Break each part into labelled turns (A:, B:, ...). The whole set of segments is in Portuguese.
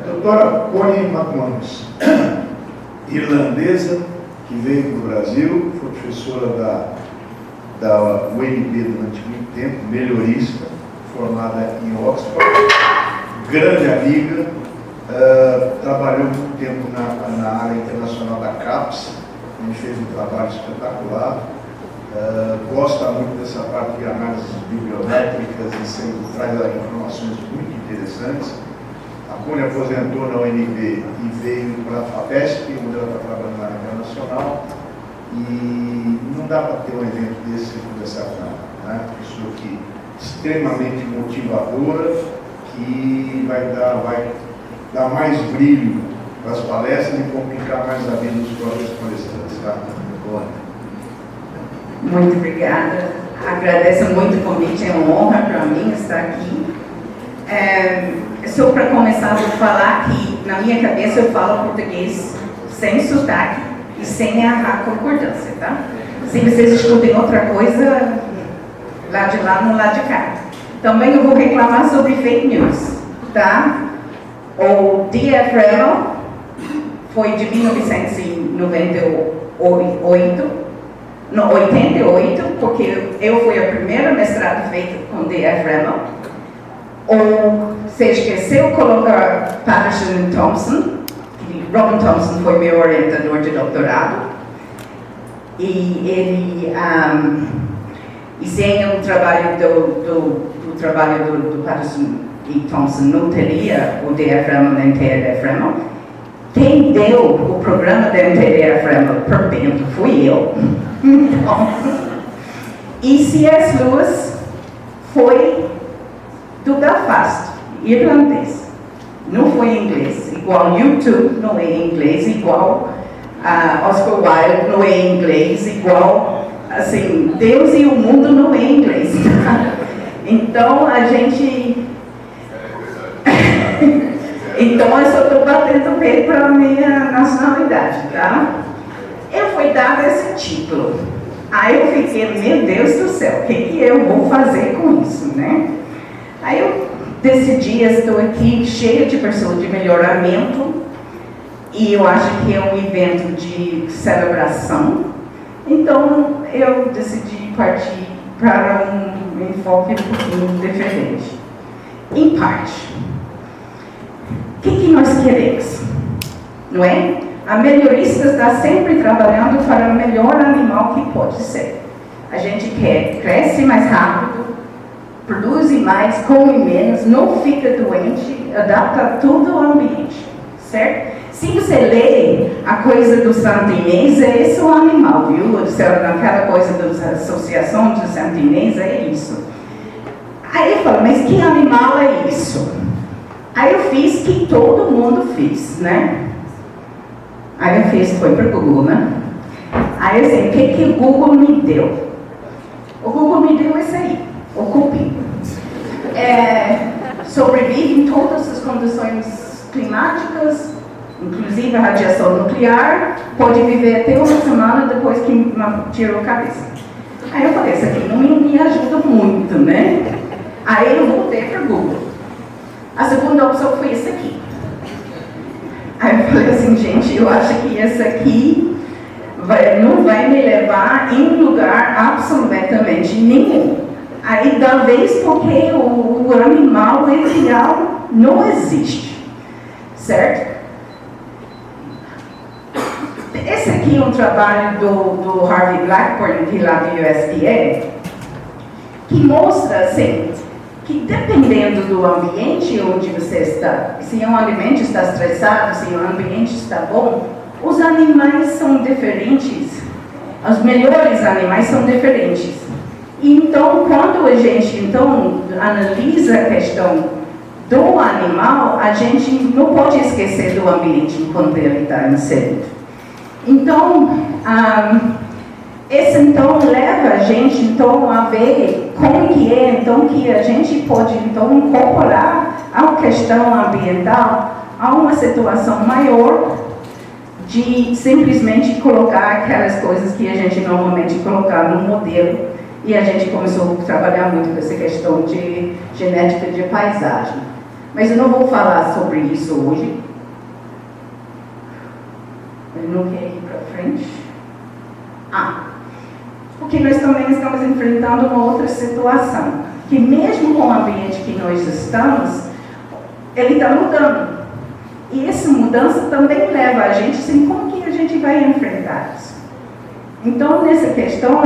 A: Doutora Connie McManus, irlandesa, que veio para o Brasil, foi professora da UNB durante muito tempo, melhorista, formada em Oxford, grande amiga, trabalhou muito tempo na área internacional da CAPES, a gente fez um trabalho espetacular, gosta muito dessa parte de análises bibliométricas e traz informações muito interessantes. A Connie aposentou na UNB e veio para a FAPESP, onde ela está trabalhando na área internacional, e não dá para ter um evento desse sem conversar com ela, né? Pessoa que extremamente motivadora, que vai dar mais brilho para as palestras e complicar mais a vida dos próprios palestrantes, tá?
B: Muito obrigada. Agradeço muito o convite, é uma honra para mim estar aqui. Só para começar, vou falar que na minha cabeça eu falo português sem sotaque e sem a concordância, tá? Se vocês escutem outra coisa, lá de lá, no lado de cá. Também eu vou reclamar sobre fake news, tá? O DFREMO foi de 1988, porque eu fui a primeira mestrado feita com DFREMO. Ou se esqueceu de colocar Patterson e Thompson, que Robin Thompson foi meu orientador de doutorado, e ele e sem o trabalho do trabalho do Patterson e Thompson não teria o DFREMO nem TDFREMO. Quem deu o programa da TDFREMO por dentro fui eu. Então, e C.S. Lewis foi do Belfast, irlandês. Não foi inglês, igual YouTube não é inglês, igual Oscar Wilde não é inglês, igual, assim, Deus e o mundo não é inglês. Então, a gente... Então, eu só estou batendo peito para a minha nacionalidade, tá? Eu fui dado esse título. Aí eu fiquei, meu Deus do céu, o que eu vou fazer com isso, né? Aí eu decidi, estou aqui cheia de pessoas de melhoramento e eu acho que é um evento de celebração. Então eu decidi partir para um enfoque um pouquinho diferente. Em parte, o que nós queremos? Não é? A melhorista está sempre trabalhando para o melhor animal que pode ser. A gente quer cresce mais rápido, produz mais, come menos, não fica doente, adapta tudo ao ambiente, certo? Se você lê a coisa do Santo Inês, é esse o animal, viu? Naquela coisa da associação de Santo Inês, é isso. Aí eu falo, mas que animal é isso? Aí eu fiz que todo mundo fez, né? Aí eu fiz, foi para o Google, né? Aí eu sei, o que o Google me deu? O Google me deu isso aí, o cupim. Sobrevive em todas as condições climáticas, inclusive a radiação nuclear, pode viver até uma semana depois que tirou a cabeça. Aí eu falei, isso aqui não me ajuda muito, né? Aí eu voltei para o Google. A segunda opção foi isso aqui. Aí eu falei assim, gente, eu acho que esse aqui não vai me levar em lugar absolutamente nenhum. Aí, talvez porque o animal ideal não existe, certo? Esse aqui é um trabalho do Harvey Blackburn, que lá do USDA, que mostra, assim, que dependendo do ambiente onde você está, se um ambiente está estressado, se um ambiente está bom, os animais são diferentes, os melhores animais são diferentes. Então, quando a gente analisa a questão do animal, a gente não pode esquecer do ambiente enquanto ele está inserido. Então, esse leva a gente a ver como que é que a gente pode incorporar a questão ambiental a uma situação maior de simplesmente colocar aquelas coisas que a gente normalmente colocar no modelo. E a gente começou a trabalhar muito com essa questão de genética de paisagem. Mas eu não vou falar sobre isso hoje. Eu não quero ir para frente. Porque nós também estamos enfrentando uma outra situação. Que mesmo com o ambiente que nós estamos, ele está mudando. E essa mudança também leva a gente, assim, como que a gente vai enfrentar isso? Então, nessa questão,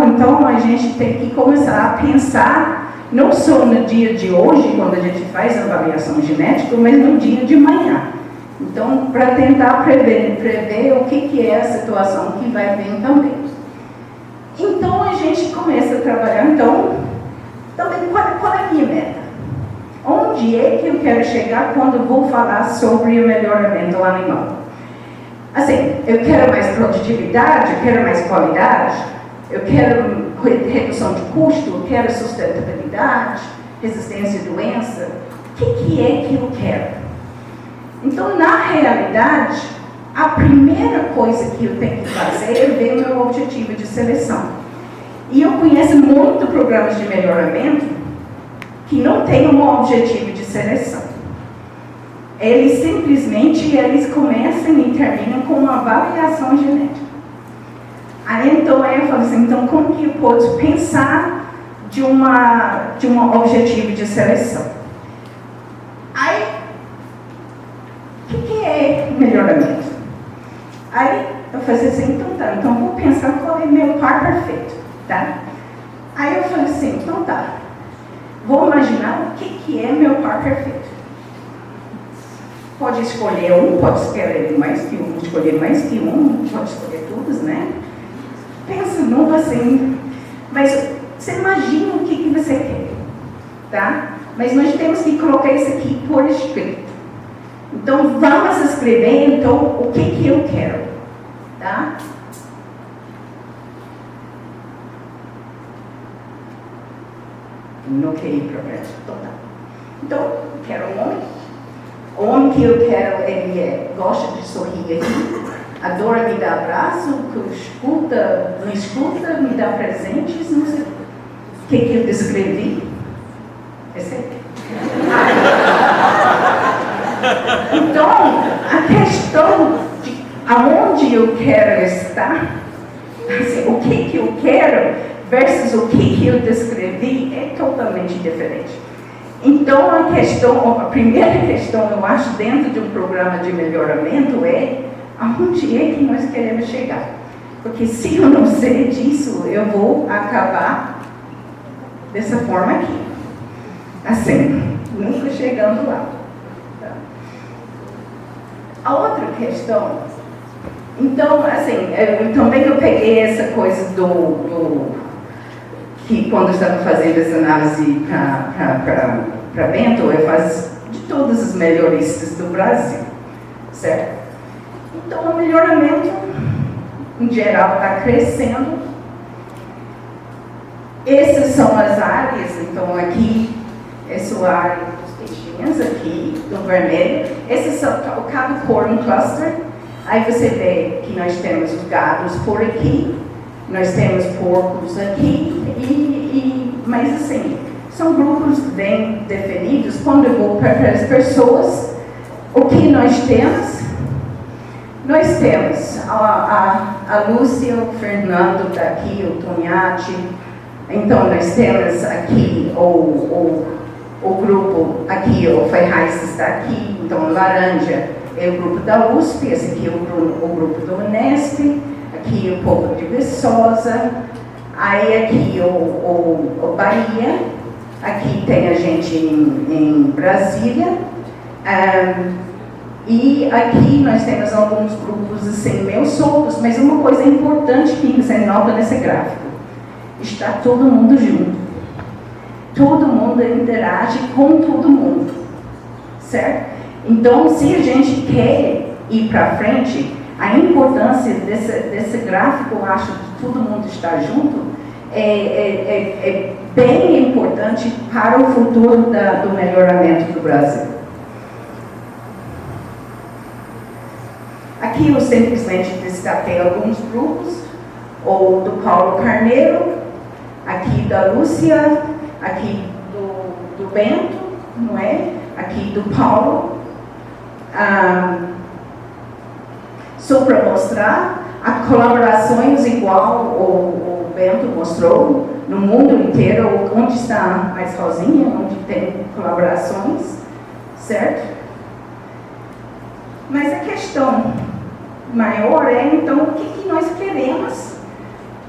B: a gente tem que começar a pensar, não só no dia de hoje, quando a gente faz a avaliação genética, mas no dia de manhã. Então, para tentar prever o que é a situação que vai vir também. Então, a gente começa a trabalhar, também qual é a minha meta? Onde é que eu quero chegar quando eu vou falar sobre o melhoramento animal? Assim, eu quero mais produtividade, eu quero mais qualidade, eu quero redução de custo, eu quero sustentabilidade, resistência à doença. O que é que eu quero? Então, na realidade, a primeira coisa que eu tenho que fazer é ver o meu objetivo de seleção. E eu conheço muitos programas de melhoramento que não têm um objetivo de seleção. Eles simplesmente começam e terminam com uma avaliação genética. Aí então eu falo assim, como que eu posso pensar de um objetivo de seleção? Aí, o que é melhoramento? Aí eu falei assim, então vou pensar qual é meu par perfeito, tá? Aí eu falei assim, vou imaginar o que é meu par perfeito. Pode escolher um, pode escolher mais que um, pode escolher todos, né? Pensa novo assim, mas você imagina o que você quer, tá? Mas nós temos que colocar isso aqui por escrito. Então, vamos escrever, o que eu quero, tá? Não quero ir para frente, Então, eu quero um homem. O homem que eu quero, ele gosta de sorrir aqui, adora me dar abraço, me escuta, me dá presentes, não sei o que eu descrevi. Então, a questão de aonde eu quero estar, assim, o que eu quero versus o que eu descrevi é totalmente diferente. Então, a primeira questão, eu acho, dentro de um programa de melhoramento é aonde é que nós queremos chegar. Porque se eu não sei disso, eu vou acabar dessa forma aqui. Assim, nunca chegando lá. Tá? A outra questão, então, assim, eu peguei essa coisa que quando eu estava fazendo essa análise para Bento, eu faço de todas as melhoristas do Brasil, certo? Então, o melhoramento, em geral, está crescendo. Essas são as áreas, então aqui, essa área dos peixinhos, aqui, do vermelho. Esses são cada cor um cluster. Aí você vê que nós temos os gados por aqui, nós temos porcos aqui, mas assim, são grupos bem definidos. Quando eu vou para as pessoas, o que nós temos? Nós temos a Lúcia, o Fernando está aqui, o Tonhati. Então, nós temos aqui o grupo, aqui o Ferraz está aqui, então laranja é o grupo da USP, esse aqui é o grupo do Unesp, aqui o povo de Viçosa, aí aqui o Bahia, aqui tem a gente em Brasília, e aqui nós temos alguns grupos assim meio soltos, mas uma coisa importante que você nota nesse gráfico, está todo mundo junto. Todo mundo interage com todo mundo, certo? Então, se a gente quer ir para frente, a importância desse gráfico, eu acho, de todo mundo estar junto, é bem importante para o futuro do melhoramento do Brasil. Aqui eu simplesmente destaquei alguns grupos, ou do Paulo Carneiro, aqui da Lúcia, aqui do Bento, não é? aqui do Paulo, só para mostrar a colaborações igual o Bento mostrou no mundo inteiro, onde está mais sozinha, onde tem colaborações, certo? Mas a questão maior é, então, o que nós queremos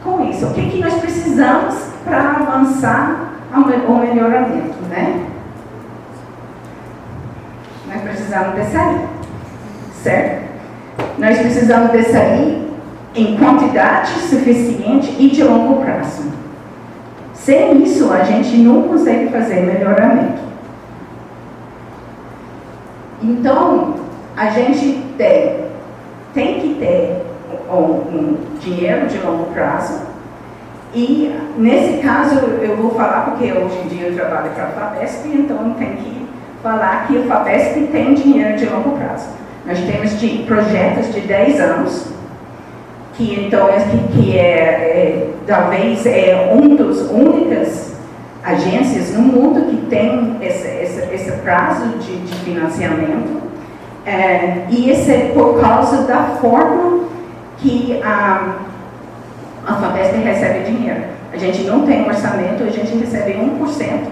B: com isso? O que nós precisamos para avançar o melhoramento, né? Nós precisamos de sair, certo? Nós precisamos de sair em quantidade suficiente e de longo prazo. Sem isso, a gente não consegue fazer melhoramento. Então, a gente tem que ter um dinheiro de longo prazo. E, nesse caso, eu vou falar porque hoje em dia eu trabalho para a FAPESP, então tem que falar que a FAPESP tem dinheiro de longo prazo. Nós temos projetos de 10 anos, que então talvez é uma das únicas agências no mundo que tem esse prazo de financiamento. E isso é por causa da forma que a FAPESP recebe dinheiro. A gente não tem orçamento, a gente recebe 1%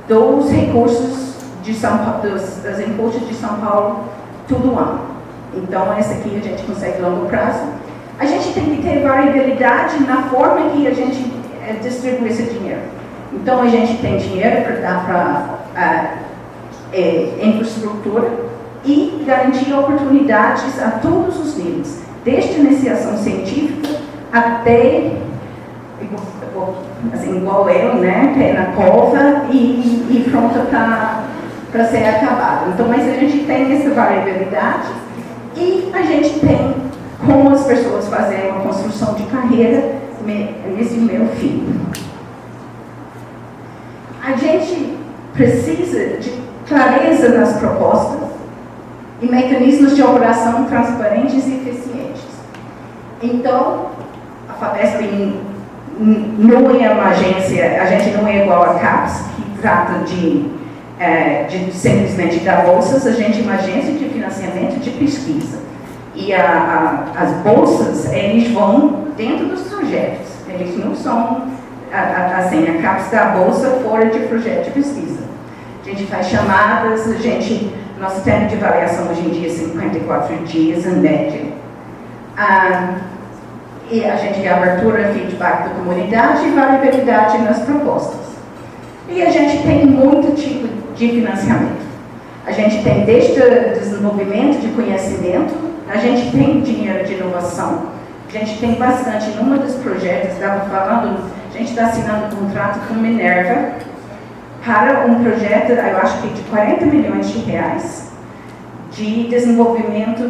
B: dos recursos dos impostos de São Paulo todo ano. Então, essa aqui a gente consegue a longo prazo. A gente tem que ter variabilidade na forma que a gente distribui esse dinheiro. Então, a gente tem dinheiro para dar para infraestrutura e garantir oportunidades a todos os níveis, desde a iniciação científica até, assim, igual eu, né, pé na cova e pronta para ser acabado. Então, mas a gente tem essa variabilidade e a gente tem como as pessoas fazem uma construção de carreira nesse meu filho. A gente precisa de clareza nas propostas e mecanismos de operação transparentes e eficientes. Então, a FAPESP não é uma agência, a gente não é igual a CAPES, que trata de simplesmente dar bolsas. A gente é uma agência de financiamento de pesquisa. E as bolsas, eles vão dentro dos projetos. Eles não são, assim, a CAPES dá a bolsa fora de projeto de pesquisa. A gente faz chamadas, nosso tempo de avaliação hoje em dia é 54 dias, em média. E a gente tem abertura, feedback da comunidade e variabilidade nas propostas. E a gente tem muito tipo de financiamento. A gente tem desde o desenvolvimento de conhecimento, a gente tem dinheiro de inovação, a gente tem bastante. Num dos projetos, estava falando, a gente está assinando um contrato com Minerva para um projeto, eu acho que de 40 milhões de reais, de desenvolvimento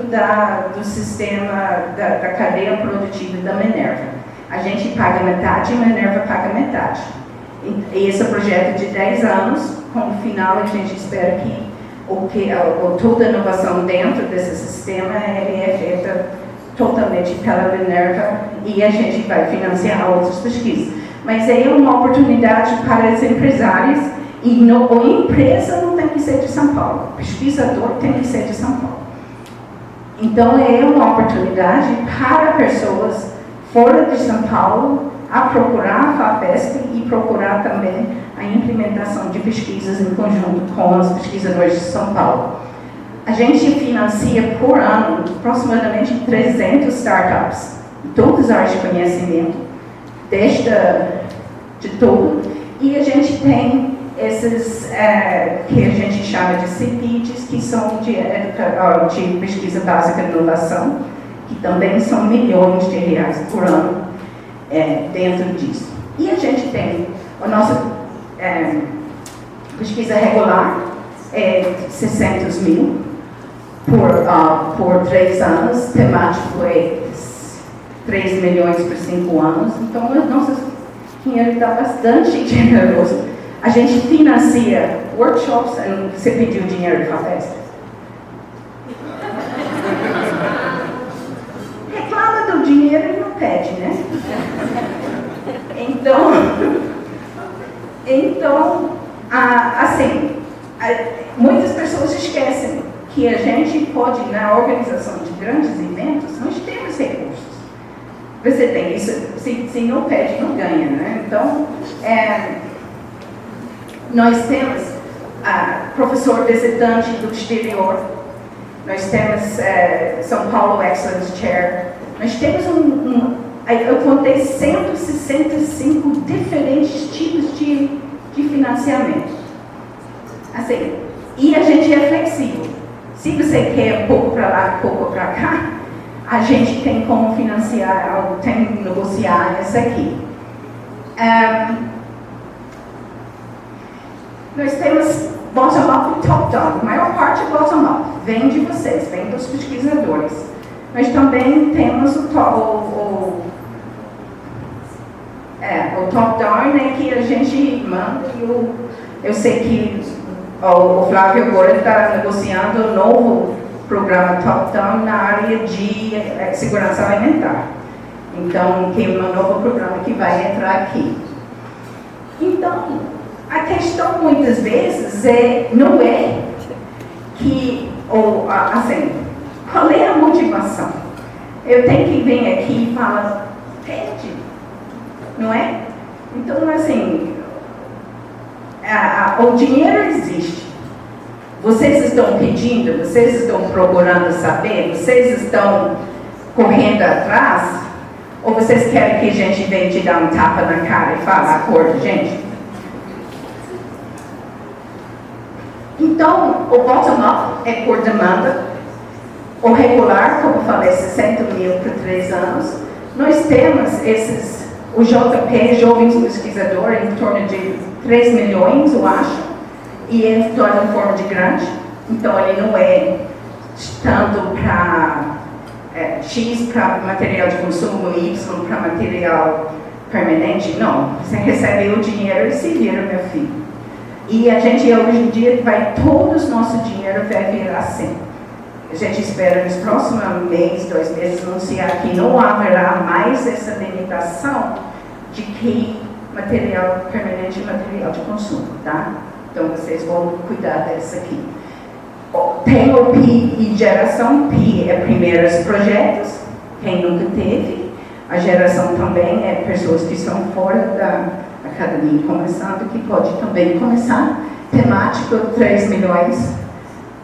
B: do sistema, da cadeia produtiva da Minerva. A gente paga metade e a Minerva paga metade. E esse projeto de 10 anos, como final, a gente espera que toda a inovação dentro desse sistema é feita totalmente pela Minerva e a gente vai financiar outras pesquisas. Mas é uma oportunidade para os empresários e a empresa não tem que ser de São Paulo, o pesquisador tem que ser de São Paulo. Então é uma oportunidade para pessoas fora de São Paulo a procurar a FAPESP e procurar também a implementação de pesquisas em conjunto com os pesquisadores de São Paulo. A gente financia por ano aproximadamente 300 startups, em todas as áreas de conhecimento, de tudo, e a gente tem esses que a gente chama de CPIDs, que são de pesquisa básica de inovação, que também são milhões de reais por ano dentro disso. E a gente tem a nossa pesquisa regular, 600 mil por 3 anos, temático é 3 milhões por 5 anos, então o nosso dinheiro está bastante generoso. A gente financia workshops, você pediu dinheiro para a festa? Reclama do dinheiro e não pede, né? Então assim, muitas pessoas que a gente pode, na organização de grandes eventos, nós temos recursos. Você tem isso, se não pede, não ganha, né? Então, nós temos professor visitante do exterior, nós temos São Paulo Excellence Chair, nós temos eu contei 165 diferentes tipos de financiamento. Assim, e a gente é flexível. Se você quer pouco para lá, pouco para cá, a gente tem como financiar, tem que negociar isso aqui. Nós temos bottom-up e top-down. A maior parte é bottom-up. Vem de vocês, vem dos pesquisadores. Nós também temos o top-down, né, que a gente manda. Eu sei que o Flávio agora está negociando um novo programa top-down na área de segurança alimentar. Então, tem um novo programa que vai entrar aqui. Então, a questão muitas vezes não é que, assim, qual é a motivação? Eu tenho que vir aqui e falar, pede, não é? Então, assim, o dinheiro existe. Vocês estão pedindo, vocês estão procurando saber, vocês estão correndo atrás, ou vocês querem que a gente venha te dar um tapa na cara e fale, acordo, gente? Então, o bottom-up é por demanda, o regular, como eu falei, 60 mil por 3 anos. Nós temos o JP, Jovens Pesquisadores, em torno de 3 milhões, eu acho, e ele torna em forma de grande, então ele não é tanto para X para material de consumo, Y para material permanente, não. Você recebe o dinheiro e se vira, meu filho. E a gente hoje em dia todo o nosso dinheiro vai virar assim. A gente espera nos próximos mês, 2 meses, anunciar que não haverá mais essa limitação de que material permanente e material de consumo, tá? Então vocês vão cuidar dessa aqui. Tem o PI e geração. PI é primeiros projetos, quem nunca teve. A geração também é pessoas que são fora da academia começando, que pode também começar. Temático, 3 milhões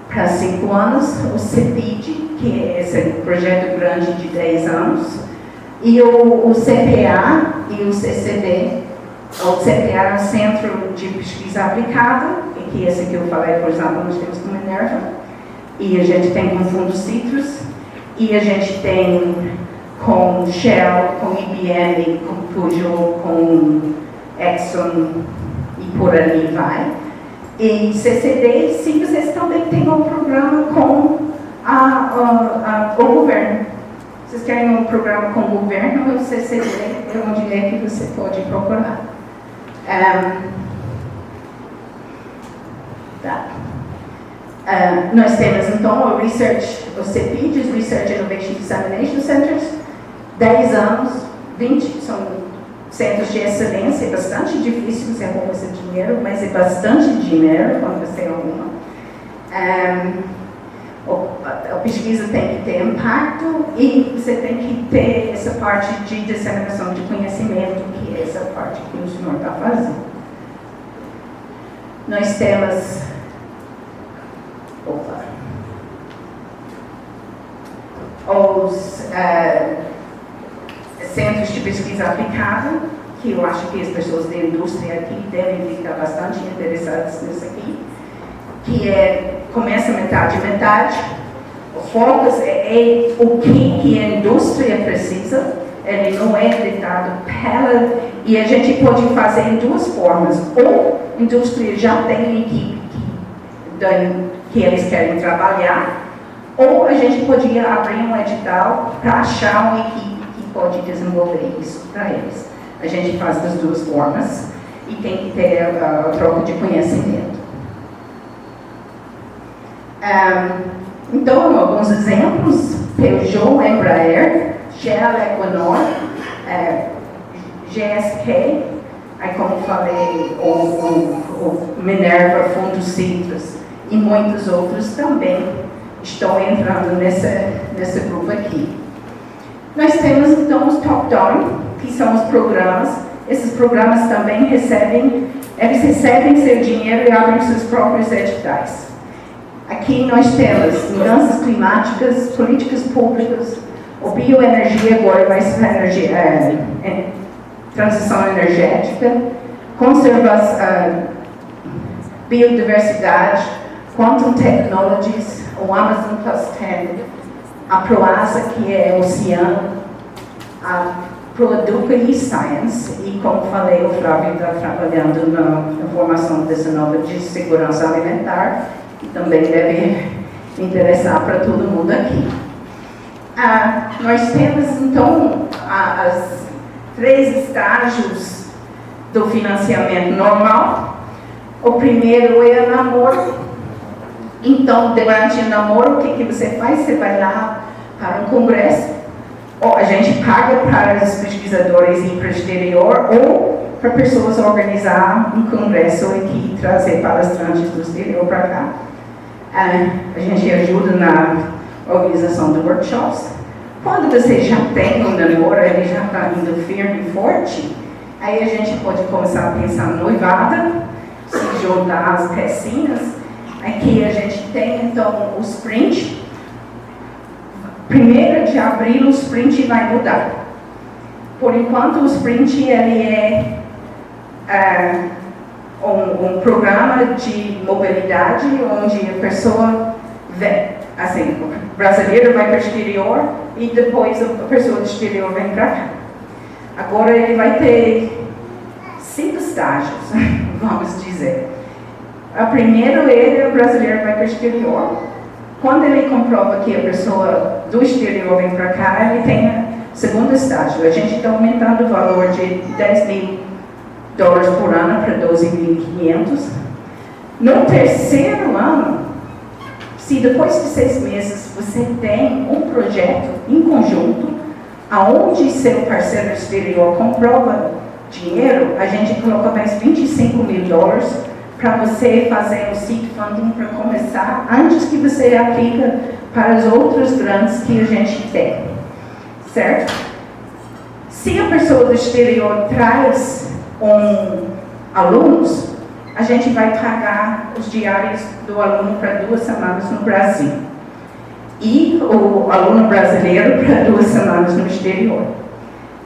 B: para 5 anos. O CEPID, que é esse projeto grande de 10 anos. E o CPA e o CCD. O CPA é o Centro de Pesquisa Aplicada, que esse que eu falei, por exemplo, nós temos com Minerva, e a gente tem com Fundo Citrus, e a gente tem com Shell, com IBM, com Peugeot, com Exxon, e por ali vai. E CCD, sim, vocês também têm um programa com o governo. Vocês querem um programa com o governo, o CCD é onde é que você pode procurar. Nós temos então o Research, o CEPIDs, Research Innovation Dissemination Centers, 10 anos, 20 são centros de excelência. É bastante difícil você arrumar esse dinheiro, mas é bastante dinheiro quando você arruma. A pesquisa tem que ter impacto e você tem que ter essa parte de disseminação de conhecimento, que é essa parte que o senhor está fazendo. Nós temos os centros de pesquisa aplicada, que eu acho que as pessoas da indústria aqui devem ficar bastante interessadas nisso aqui, que começa metade. O foco é o que a indústria precisa, ele não é ditado e a gente pode fazer em 2 formas. Ou a indústria já tem uma equipe que eles querem trabalhar, ou a gente podia abrir um edital para achar uma equipe que pode desenvolver isso para eles. A gente faz das 2 formas e tem que ter a troca de conhecimento. Então, alguns exemplos: Peugeot, Embraer, Shell, Equinor, GSK, aí como falei, o Minerva, Fundo Citrus e muitos outros também. estão entrando nesse grupo aqui. Nós temos então os top-down, que são os programas. Esses programas também recebem seu dinheiro e abrem seus próprios editais. Aqui nós temos mudanças climáticas, políticas públicas, ou bioenergia, agora vai ser transição energética, conservação, biodiversidade, quantum technologies, o Amazon Plus 10, a PROASA, que é oceano, a ProEduca e Science, e como falei, o Flávio está trabalhando na formação dessa nova de segurança alimentar, que também deve interessar para todo mundo aqui. Nós temos, então, as 3 estágios do financiamento normal. O primeiro é o namoro. Então, durante o namoro, o que você faz? Você vai lá para um congresso, ou a gente paga para os pesquisadores ir para o exterior, ou para pessoas organizar um congresso aqui e trazer palestrantes do exterior para cá. A gente ajuda na organização de workshops. Quando você já tem um namoro, ele já está indo firme e forte, aí a gente pode começar a pensar no noivado, se juntar as pecinhas. Aqui a gente tem então o sprint. 1º de abril o sprint vai mudar. Por enquanto o sprint ele é um programa de mobilidade onde a pessoa assim, o brasileiro vai para o exterior e depois a pessoa do exterior vem para cá. Agora ele vai ter 5 estágios, vamos dizer. O primeiro o brasileiro vai para o exterior. Quando ele comprova que a pessoa do exterior vem para cá, ele tem o 2º estágio. A gente está aumentando o valor de $10.000 por ano para 12.500. No 3º ano, se depois de 6 meses você tem um projeto em conjunto, aonde seu parceiro exterior comprova dinheiro, a gente coloca mais $25.000 para você fazer o seed funding para começar, antes que você aplica para os outros grandes que a gente tem, certo? Se a pessoa do exterior traz alunos, a gente vai pagar os diários do aluno para 2 semanas no Brasil. E o aluno brasileiro para 2 semanas no exterior.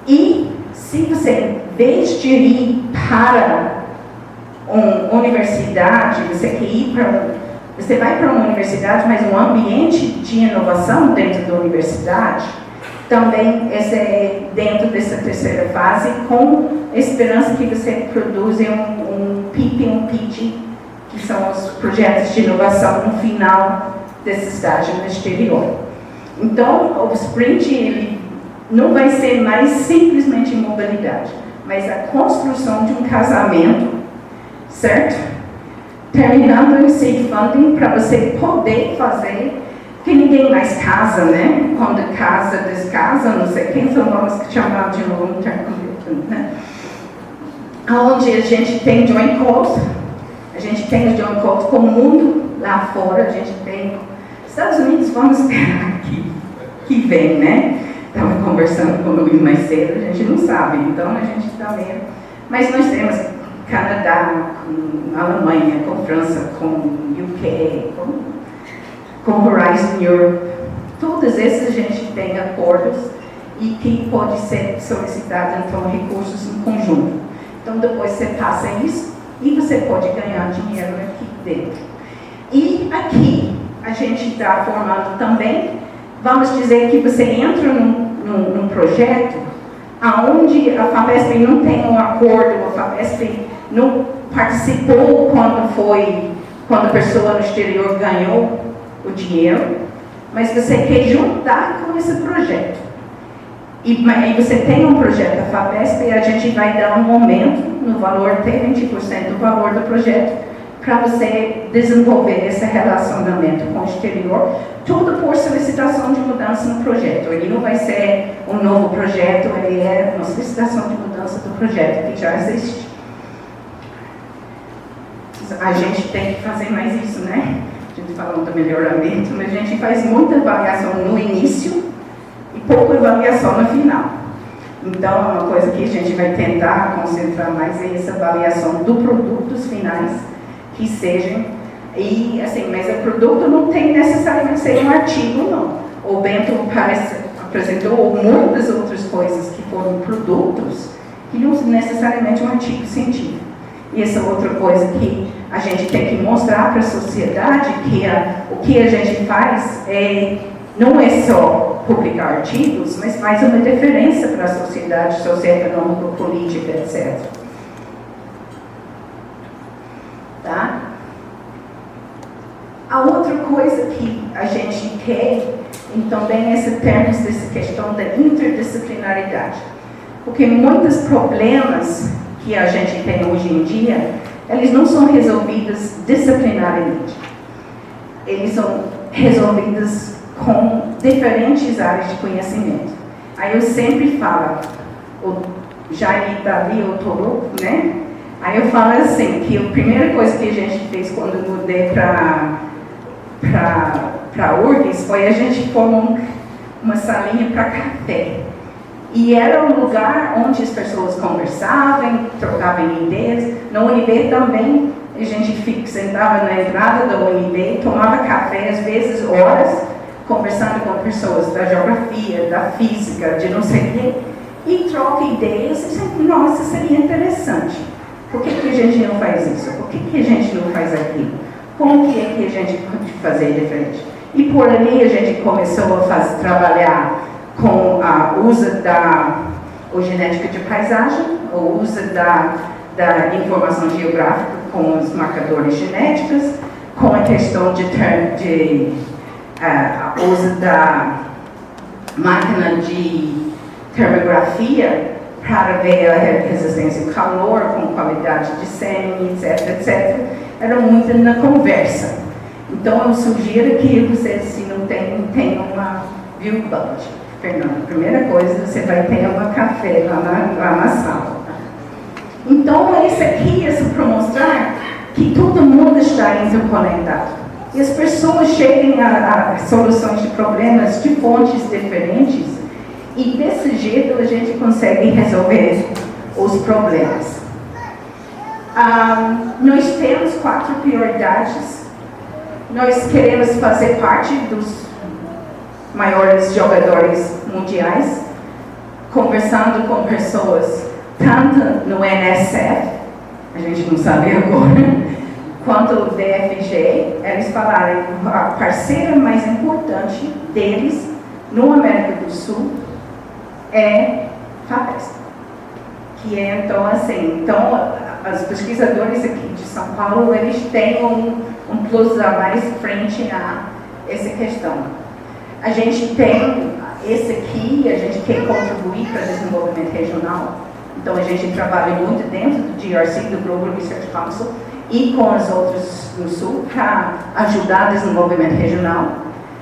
B: E se você, em vez de ir para uma universidade, você vai para uma universidade, mas um ambiente de inovação dentro da universidade, também esse é dentro dessa 3ª fase, com a esperança que você produza um PIP e um PIT, que são os projetos de inovação no final desse estágio no exterior. Então, o sprint ele não vai ser mais simplesmente mobilidade, mas a construção de um casamento, certo? Terminando o seed funding para você poder fazer, que ninguém mais casa, né? Quando casa, descasa, não sei quem são vamos chamar de long term commitment, né? Onde a gente tem joint calls, a gente tem os joint calls com o mundo lá fora, a gente tem Estados Unidos, vamos esperar que vem, né? Estava conversando com o Luiz mais cedo, a gente não sabe, então a gente está meio... Mas nós temos Canadá, com Alemanha, com França, com UK, com Horizon Europe. Todos esses a gente tem acordos e que pode ser solicitado, então, recursos em conjunto. Então, depois você passa isso e você pode ganhar dinheiro aqui dentro. E aqui, a gente está formando também, vamos dizer que você entra num projeto onde a FAPESP não tem um acordo, a FAPESP não participou quando a pessoa no exterior ganhou o dinheiro, mas você quer juntar com esse projeto. E você tem um projeto da FAPESP e a gente vai dar um aumento no valor, até 20% do valor do projeto, para você desenvolver esse relacionamento com o exterior, tudo por solicitação de mudança no projeto. Ele não vai ser um novo projeto, ele é uma solicitação de mudança do projeto que já existe. A gente tem que fazer mais isso, né? a gente falando do melhoramento, mas a gente faz muita avaliação no início e pouca avaliação no final. Então, uma coisa que a gente vai tentar concentrar mais é essa avaliação do produtos finais que sejam, e assim, mas o produto não tem necessariamente ser um artigo, não. O Bento apresentou muitas outras coisas que foram produtos que não são necessariamente um artigo científico. E essa outra coisa que a gente tem que mostrar para a sociedade, que o que a gente faz não é só publicar artigos, mas faz uma diferença para a sociedade socioeconômica, política, etc. Tá? A outra coisa que a gente quer, então, também nesse termos dessa questão da interdisciplinaridade. Porque muitos problemas que a gente tem hoje em dia, eles não são resolvidos disciplinarmente. Eles são resolvidos com diferentes áreas de conhecimento. Aí eu sempre falo, o Jaime Davi, o Toro, né? Aí eu falo assim, que a primeira coisa que a gente fez quando eu mudei para URGS foi a gente formou uma salinha para café. E era um lugar onde as pessoas conversavam, trocavam ideias. Na UNB também, a gente sentava na entrada da UNB, tomava café, às vezes horas, conversando com pessoas da geografia, da física, de não sei o quê, e troca ideias e sempre, nossa, seria interessante. Por que a gente não faz isso? Por que a gente não faz aquilo? Como que a gente pode fazer diferente? E por ali a gente começou a trabalhar com o uso da genética de paisagem, o uso da informação geográfica com os marcadores genéticos, com a questão de uso da máquina de termografia para ver a resistência ao calor, com qualidade de sêmen, etc, etc. Era muito na conversa. Então, eu sugiro que vocês, se não tem uma view budget, Fernando, a primeira coisa, você vai ter um café lá na sala. Então, esse aqui é para mostrar que todo mundo está interconectado. E as pessoas chegam a soluções de problemas de fontes diferentes, e desse jeito a gente consegue resolver os problemas. Nós temos 4 prioridades. Nós queremos fazer parte dos maiores jogadores mundiais, conversando com pessoas tanto no NSF, a gente não sabe agora, quanto o DFG. Eles falaram que a parceira mais importante deles no América do Sul é FAPESP, que é então assim, os pesquisadores aqui de São Paulo, eles têm um plus a mais frente a essa questão. A gente tem esse aqui, a gente quer contribuir para o desenvolvimento regional, então a gente trabalha muito dentro do GRC, do Global Research Council, e com as outras no Sul para ajudar o desenvolvimento regional.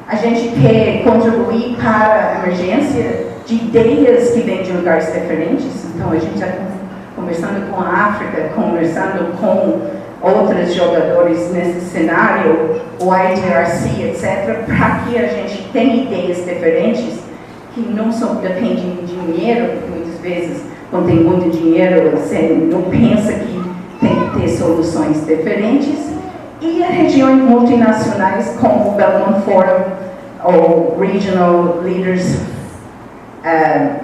B: A gente quer contribuir para a emergência de ideias que vêm de lugares diferentes, então a gente está conversando com a África, conversando com outros jogadores nesse cenário, o IDRC, etc., para que a gente tenha ideias diferentes que não só dependem de dinheiro, porque muitas vezes, quando tem muito dinheiro, você não pensa que tem que ter soluções diferentes. E as regiões multinacionais, como o Belmont Forum, ou Regional Leaders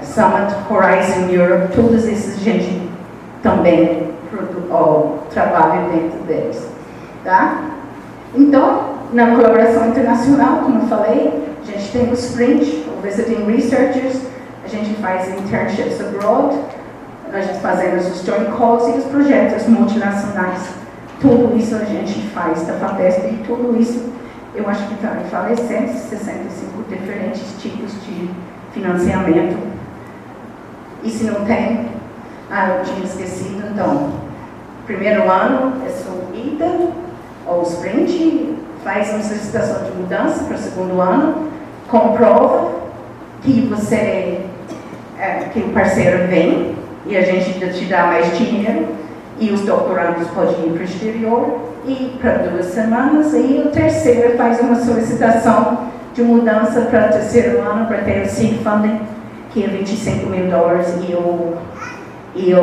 B: Summit, Horizon Europe, todas essas gente também trabalho dentro deles, tá? Então, na colaboração internacional, como eu falei, a gente tem o Sprint, o Visiting Researchers, a gente faz internships abroad, a gente fazemos os joint calls e os projetos multinacionais. Tudo isso a gente faz da FAPESP e tudo isso, eu acho que também falei 165 diferentes tipos de financiamento. E se não tem, eu tinha esquecido, então, primeiro ano é só IDA, ou Sprint, faz uma solicitação de mudança para o segundo ano, comprova que que o parceiro vem e a gente te dá mais dinheiro, e os doutorandos podem ir para o exterior e para 2 semanas, e o terceiro faz uma solicitação de mudança para o terceiro ano para ter o seed funding, que é $25 mil e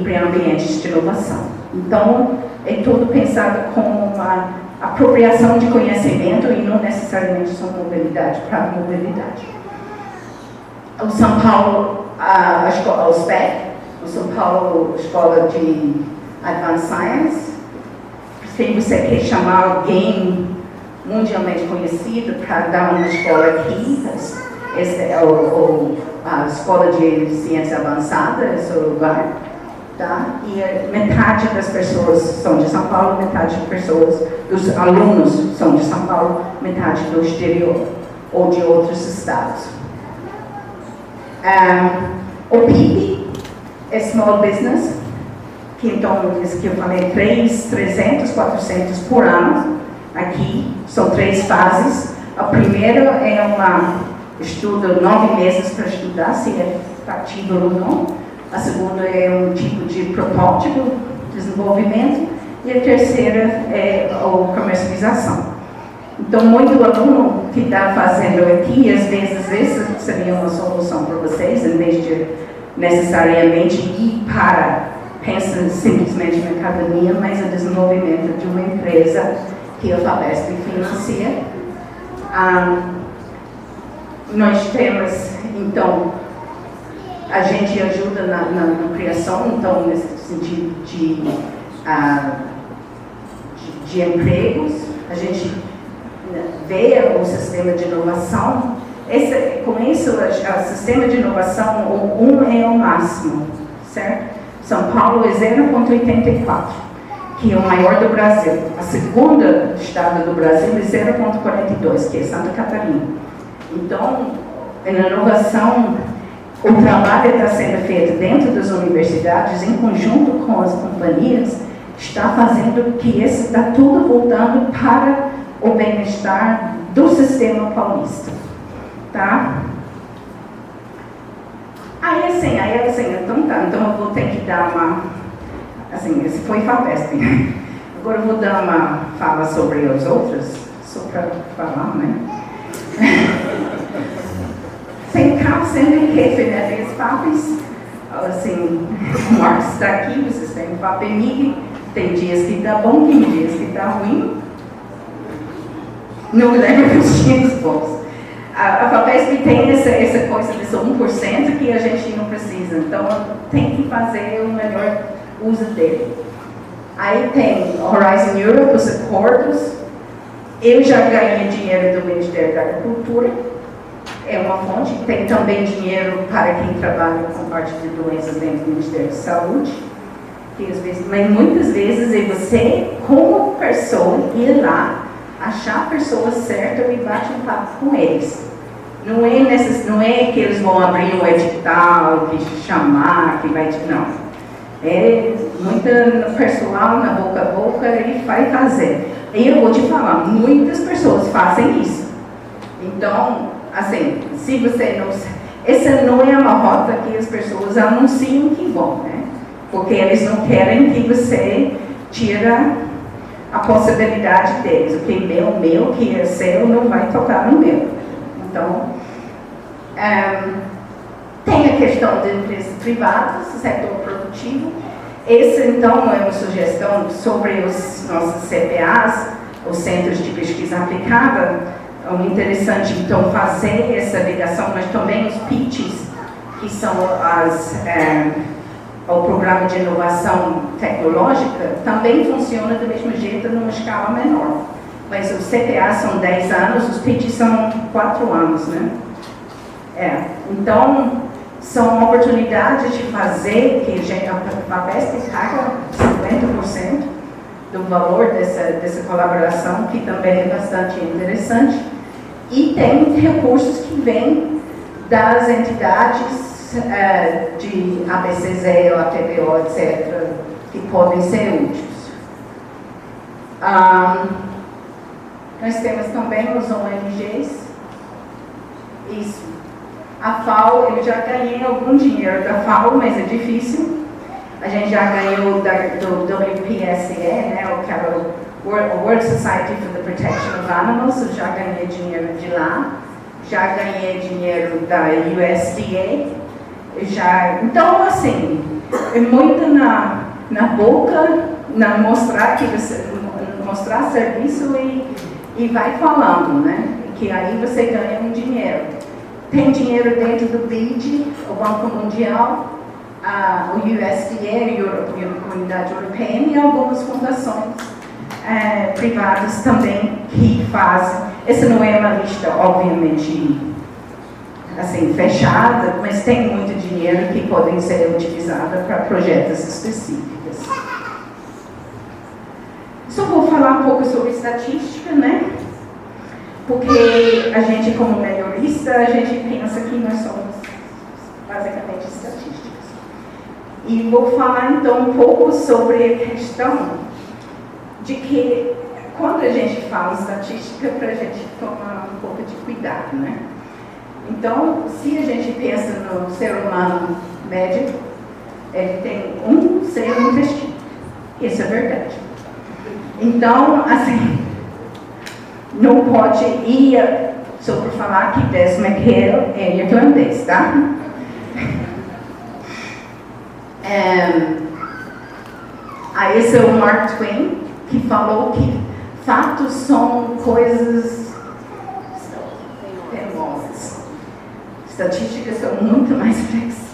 B: para ambientes de inovação. Então, é tudo pensado como uma apropriação de conhecimento e não necessariamente só mobilidade para mobilidade. O São Paulo, a escola, o SPEC, o São Paulo Escola de Advanced Science, se você quer chamar alguém mundialmente conhecido para dar uma escola aqui, esse é a Escola de Ciência Avançada, esse é o lugar, tá? E metade das pessoas são de São Paulo, metade das pessoas, dos alunos são de São Paulo, metade do exterior ou de outros estados. O PIB é Small Business, que então, que eu falei, 300, 400 por ano. Aqui são 3 fases. A primeira é estudo 9 meses para estudar se é factível ou não. A segunda é um tipo de protótipo, desenvolvimento. E a terceira é a comercialização. Então, muito aluno que está fazendo aqui, às vezes seria uma solução para vocês, em vez de necessariamente ir pensa simplesmente na academia, mas o desenvolvimento de uma empresa que a FAPESP financia. Nós temos, então, a gente ajuda na criação, então, nesse sentido de empregos, a gente vê o sistema de inovação. Com isso, o sistema de inovação, o 1 é o máximo, certo? São Paulo é 0,84, que é o maior do Brasil. A segunda estado do Brasil é 0,42, que é Santa Catarina. Então, na inovação, o trabalho está sendo feito dentro das universidades, em conjunto com as companhias, está fazendo que isso está tudo voltando para o bem-estar do sistema paulista. Tá? Então eu vou ter que dar esse foi FAPESP, né? Agora eu vou dar uma fala sobre as outras, só para falar, né? Sem cá sempre quer ver as FAPES, assim, o Marcos está aqui, vocês têm o FAPEMIG, tem dias que está bom, tem dias que está ruim. Não me lembro dos dias bons. A FAPESP tem essa coisa desse 1% que a gente não precisa, então tem que fazer o melhor uso dele. Aí tem Horizon Europe, os acordos. Eu já ganhei dinheiro do Ministério da Agricultura, é uma fonte. Tem também dinheiro para quem trabalha com parte de doenças dentro do Ministério da Saúde, que às vezes, mas muitas vezes é você, como pessoa, ir lá, achar a pessoa certa e bate um papo com eles. Não é que eles vão abrir um edital, que chamar, que vai... Não. É muita pessoal na boca a boca, ele vai fazer. E eu vou te falar, muitas pessoas fazem isso. Então, assim, se você não... Essa não é uma rota que as pessoas anunciam que vão, né? Porque eles não querem que você tira a possibilidade deles. O que é meu, que é seu, não vai tocar no meu. Então, tem a questão de empresas privadas, setor produtivo. Essa, então, é uma sugestão sobre os nossos CPAs, os Centros de Pesquisa Aplicada. É muito interessante, então, fazer essa ligação, mas também os PITs, que são o Programa de Inovação Tecnológica, também funciona do mesmo jeito numa escala menor. Mas os CPAs são 10 anos, os PITs são 4 anos, né? Então, são oportunidades de fazer que a FAPESP paga 50% do valor dessa colaboração, que também é bastante interessante. E tem recursos que vêm das entidades de ABCZ, ATBO, etc., que podem ser úteis. Nós temos também os ONGs. Isso. A FAO, eu já ganhei algum dinheiro da FAO, mas é difícil. A gente já ganhou do WPSE, né, o World Society for the Protection of Animals, eu já ganhei dinheiro de lá. Já ganhei dinheiro da USDA. Então, assim, é muito na boca, mostrar serviço e vai falando, né? Que aí você ganha um dinheiro. Tem dinheiro dentro do BID, o Banco Mundial, o USDA, a Comunidade Europeia, e algumas fundações privadas também que fazem. Essa não é uma lista, obviamente, assim, fechada, mas tem muito dinheiro que podem ser utilizados para projetos específicos. Só vou falar um pouco sobre estatística, né? Porque a gente, como melhorista, a gente pensa que nós somos basicamente estatísticos. E vou falar então um pouco sobre a questão de que quando a gente fala estatística, para a gente tomar um pouco de cuidado, né? Então, se a gente pensa no ser humano médio, ele tem um ser no intestino. Isso é verdade. Então, assim, não pode ir só por falar que Des McHale é irlandês, tá? Aí esse é o Mark Twain, que falou que fatos são coisas teimosas. Estatísticas são muito mais flexíveis.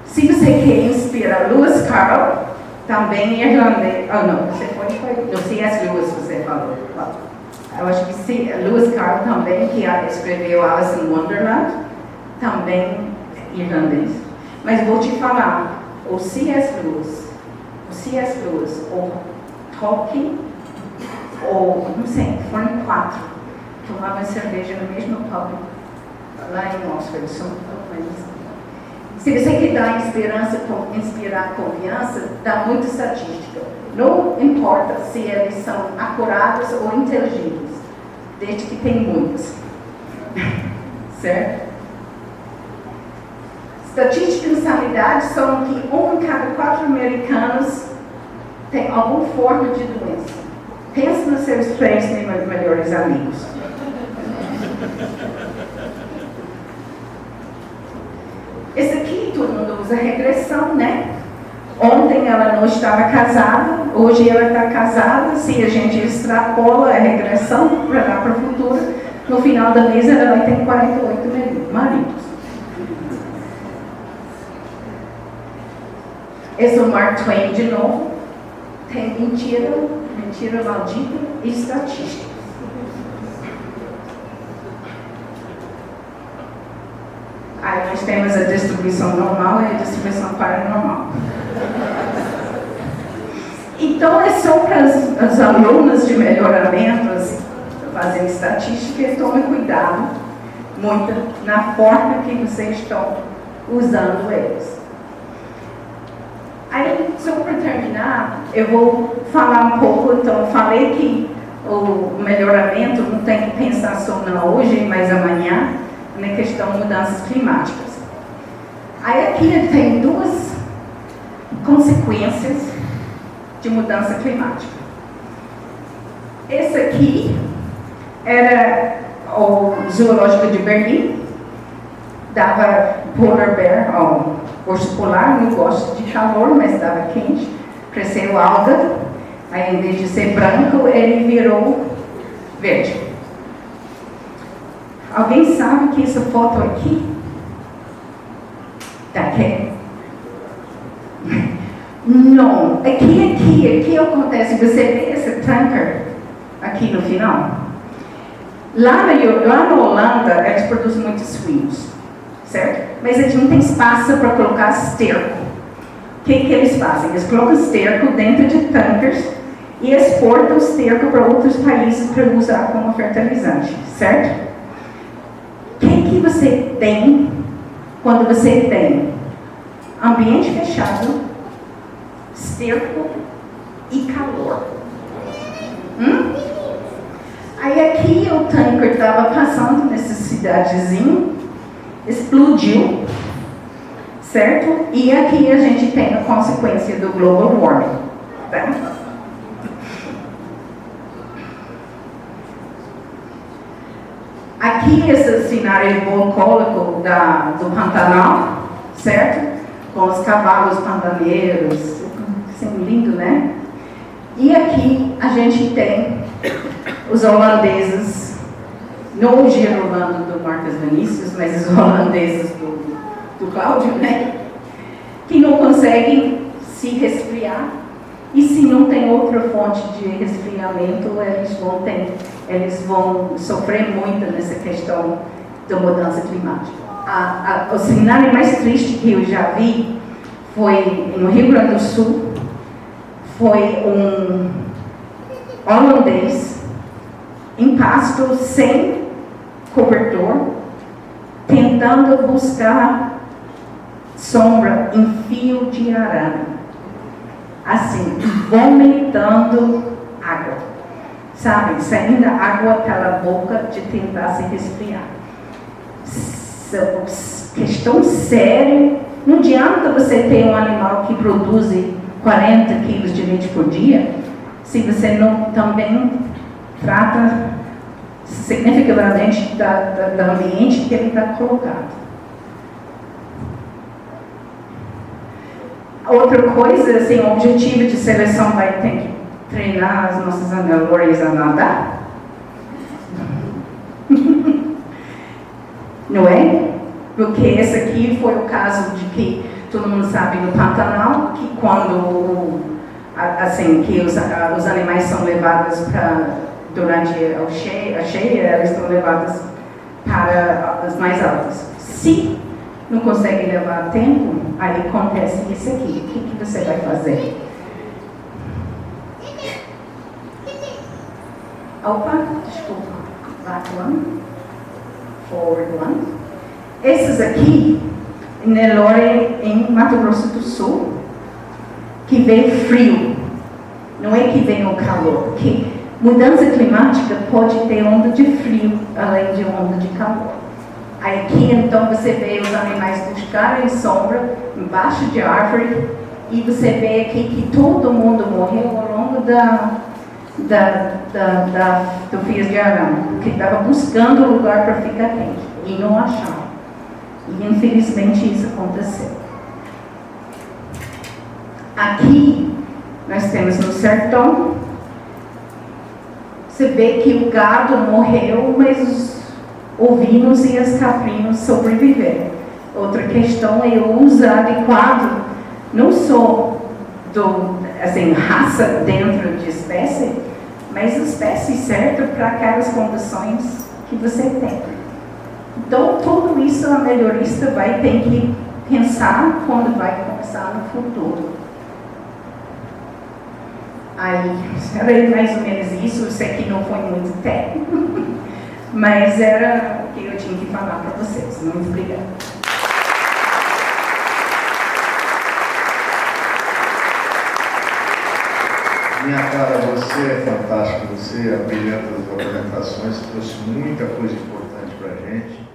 B: Se você quer inspirar Lewis Carroll, também irlandês. Não, você foi no C.S. Lewis, você falou. Eu acho que Lewis Carroll também, que escreveu Alice in Wonderland, também irlandês. Mas vou te falar, o C.S. Lewis, ou Tolkien, ou, não sei, foram 4, tomavam cerveja no mesmo pub, lá em Oxford, se você quer dar inspirar confiança, dá muita estatística. Não importa se eles são acurados ou inteligentes, desde que tem muitos. Certo? Estatísticas de sanidade são que 1 em cada 4 americanos tem alguma forma de doença. Pensa nos seus 3 melhores amigos. Esse aqui, todo mundo usa regressão, né? Ontem ela não estava casada, hoje ela está casada. Se a gente extrapola a regressão para lá para o futuro, no final da mês ela vai ter 48 maridos. Esse é o Mark Twain de novo. Tem mentira maldita e estatística. Aí nós temos a distribuição normal e a distribuição paranormal. Então é só para os alunos de melhoramentos fazerem estatística, tomem cuidado muito na forma que vocês estão usando eles. Aí, só para terminar, eu vou falar um pouco, então, falei que o melhoramento não tem que pensar só não hoje, mas amanhã, na questão de mudanças climáticas. Aí aqui tem 2 consequências de mudança climática. Esse aqui era o zoológico de Berlim, dava polar bear, urso polar, não gosta de calor, mas estava quente, cresceu alga, aí em vez de ser branco, ele virou verde. Alguém sabe que essa foto aqui, daqui? Não, aqui acontece, você vê esse tanker aqui no final? Lá na Holanda, eles produzem muitos suínos, certo? Mas eles não têm espaço para colocar esterco. O que eles fazem? Eles colocam esterco dentro de tankers e exportam o esterco para outros países para usar como fertilizante, certo? O que você tem quando você tem ambiente fechado, esterco e calor? Aí aqui o tanker estava passando nessa cidadezinha, explodiu, certo? E aqui a gente tem a consequência do global warming, tá? Aqui esse cenário bucólico do Pantanal, certo? Com os cavalos pantaneiros, assim, lindo, né? E aqui a gente tem os holandeses, não o Gerolando do Marcos Vinícius, mas os holandeses do Cláudio, né? Que não conseguem se resfriar. E se não tem outra fonte de resfriamento, eles vão sofrer muito nessa questão da mudança climática. O cenário mais triste que eu já vi foi no Rio Grande do Sul. Foi um holandês em pasto, sem cobertor, tentando buscar sombra em fio de arame. Assim, vomitando água, sabe? Saindo água pela boca de tentar se resfriar. Questão séria. Não adianta você ter um animal que produz 40 quilos de leite por dia, se você não também trata significativamente do ambiente que ele está colocado. Outra coisa, assim, o objetivo de seleção vai ter que treinar as nossas anelores a nadar. Não é? Porque esse aqui foi o caso de que todo mundo sabe no Pantanal, que quando assim, que os animais são levados durante a cheia, eles estão levados para as mais altas. Se não consegue levar a tempo, aí acontece isso aqui. O que você vai fazer? Opa, desculpa. Back one. Forward one. Esses aqui, em Nelore, em Mato Grosso do Sul, que vem frio. Não é que vem o calor, porque mudança climática pode ter onda de frio, além de onda de calor. Aqui, então, você vê os animais buscarem sombra embaixo de árvore e você vê aqui que todo mundo morreu ao longo do fio de arame, que estava buscando um lugar para ficar quente e não acharam. E, infelizmente, isso aconteceu. Aqui, nós temos no sertão, você vê que o gado morreu, mas os ovinos e as caprinos sobreviveram. Outra questão é o uso adequado, não só raça dentro de espécie, mas espécie certa para aquelas condições que você tem. Então, tudo isso a melhorista vai ter que pensar quando vai começar no futuro. Aí, era mais ou menos isso. Eu sei que não foi muito técnico, mas era o que eu tinha que falar para vocês. Muito obrigada.
A: Minha cara, você é fantástico, você abrilhanta as apresentações, trouxe muita coisa importante para a gente.